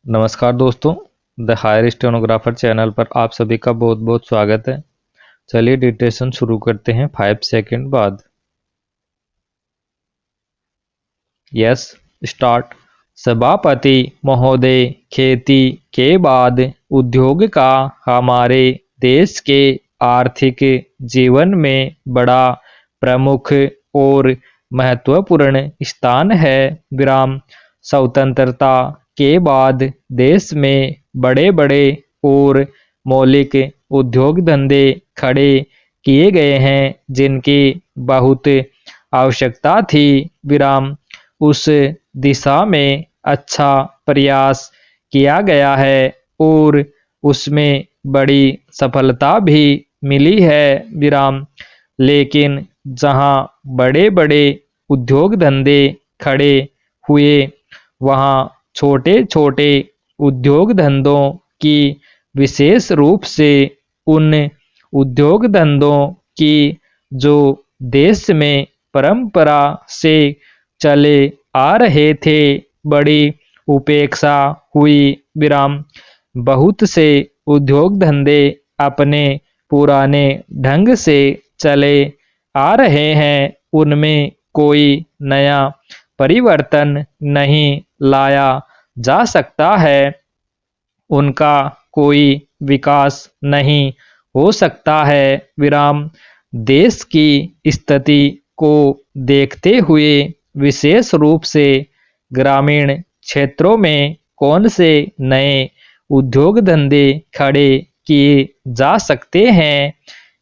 नमस्कार दोस्तों, the higher stenographer channel पर आप सभी का बहुत बहुत स्वागत है। चलिए डिटेशन शुरू करते हैं 5 सेकंड बाद। Yes, start. सभापति महोदय, खेती के बाद उद्योग का हमारे देश के आर्थिक जीवन में बड़ा प्रमुख और महत्वपूर्ण स्थान है। विराम। स्वतंत्रता के बाद देश में बड़े बड़े और मौलिक उद्योग धंधे खड़े किए गए हैं जिनकी बहुत आवश्यकता थी। विराम। उस दिशा में अच्छा प्रयास किया गया है और उसमें बड़ी सफलता भी मिली है। विराम। लेकिन जहां बड़े बड़े उद्योग धंधे खड़े हुए वहां छोटे छोटे उद्योग धंधों की, विशेष रूप से उन उद्योग धंधों की जो देश में परंपरा से चले आ रहे थे, बड़ी उपेक्षा हुई। विराम। बहुत से उद्योग धंधे अपने पुराने ढंग से चले आ रहे हैं, उनमें कोई नया परिवर्तन नहीं लाया जा सकता है, उनका कोई विकास नहीं हो सकता है। विराम। देश की स्थिति को देखते हुए विशेष रूप से ग्रामीण क्षेत्रों में कौन से नए उद्योग धंधे खड़े किए जा सकते हैं,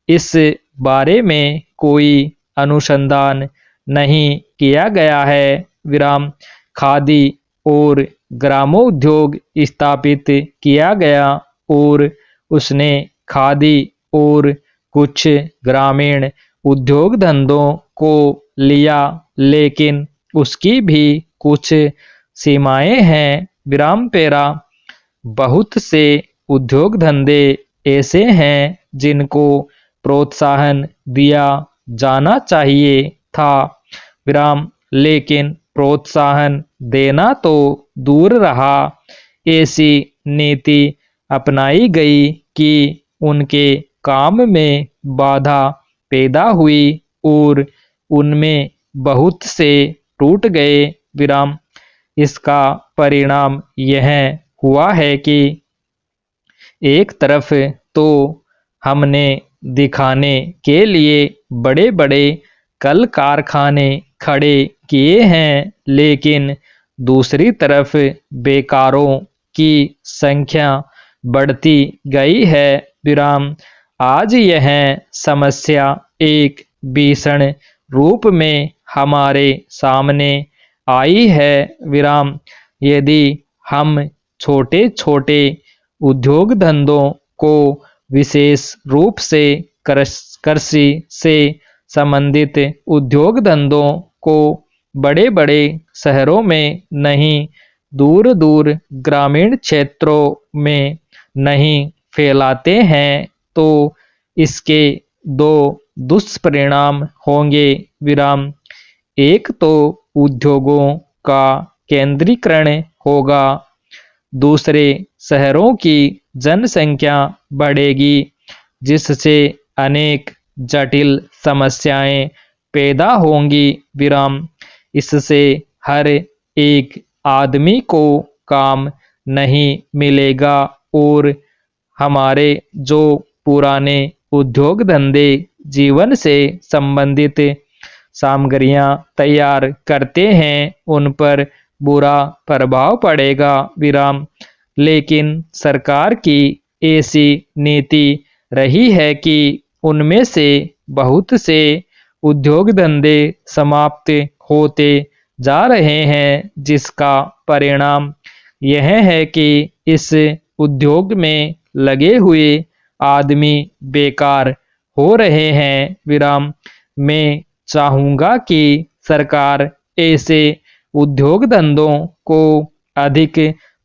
इस बारे में कोई अनुसंधान नहीं किया गया है। विराम। खादी और ग्रामोद्योग स्थापित किया गया और उसने खादी और कुछ ग्रामीण उद्योग धंधों को लिया, लेकिन उसकी भी कुछ सीमाएं हैं। विराम पेरा। बहुत से उद्योग धंधे ऐसे हैं जिनको प्रोत्साहन दिया जाना चाहिए था। विराम। लेकिन प्रोत्साहन देना तो दूर रहा, ऐसी नीति अपनाई गई कि उनके काम में बाधा पैदा हुई और उनमें बहुत से टूट गए। विराम। इसका परिणाम यह हुआ है कि एक तरफ तो हमने दिखाने के लिए बड़े बड़े कल कारखाने खड़े किए हैं, लेकिन दूसरी तरफ बेकारों की संख्या बढ़ती गई है। विराम। आज यह समस्या एक भीषण रूप में हमारे सामने आई है। विराम। यदि हम छोटे छोटे उद्योग धंधों को, विशेष रूप से कृषि से संबंधित उद्योग धंधों को बड़े बड़े शहरों में नहीं, दूर दूर ग्रामीण क्षेत्रों में नहीं फैलाते हैं, तो इसके दो दुष्परिणाम होंगे। विराम। एक तो उद्योगों का केंद्रीकरण होगा, दूसरे शहरों की जनसंख्या बढ़ेगी जिससे अनेक जटिल समस्याएं पैदा होंगी। विराम। इससे हर एक आदमी को काम नहीं मिलेगा और हमारे जो पुराने उद्योग धंधे जीवन से संबंधित सामग्रियां तैयार करते हैं, उन पर बुरा प्रभाव पड़ेगा। विराम। लेकिन सरकार की ऐसी नीति रही है कि उनमें से बहुत से उद्योग धंधे समाप्त होते जा रहे हैं, जिसका परिणाम यह है कि इस उद्योग में लगे हुए आदमी बेकार हो रहे हैं। विराम। मैं चाहूँगा कि सरकार ऐसे उद्योग धंधों को अधिक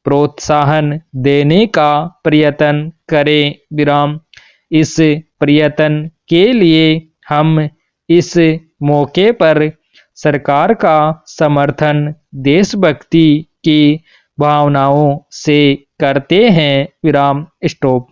प्रोत्साहन देने का प्रयत्न करे। विराम। इस प्रयत्न के लिए हम इस मौके पर सरकार का समर्थन, देशभक्ति की भावनाओं से करते हैं विराम स्टॉप।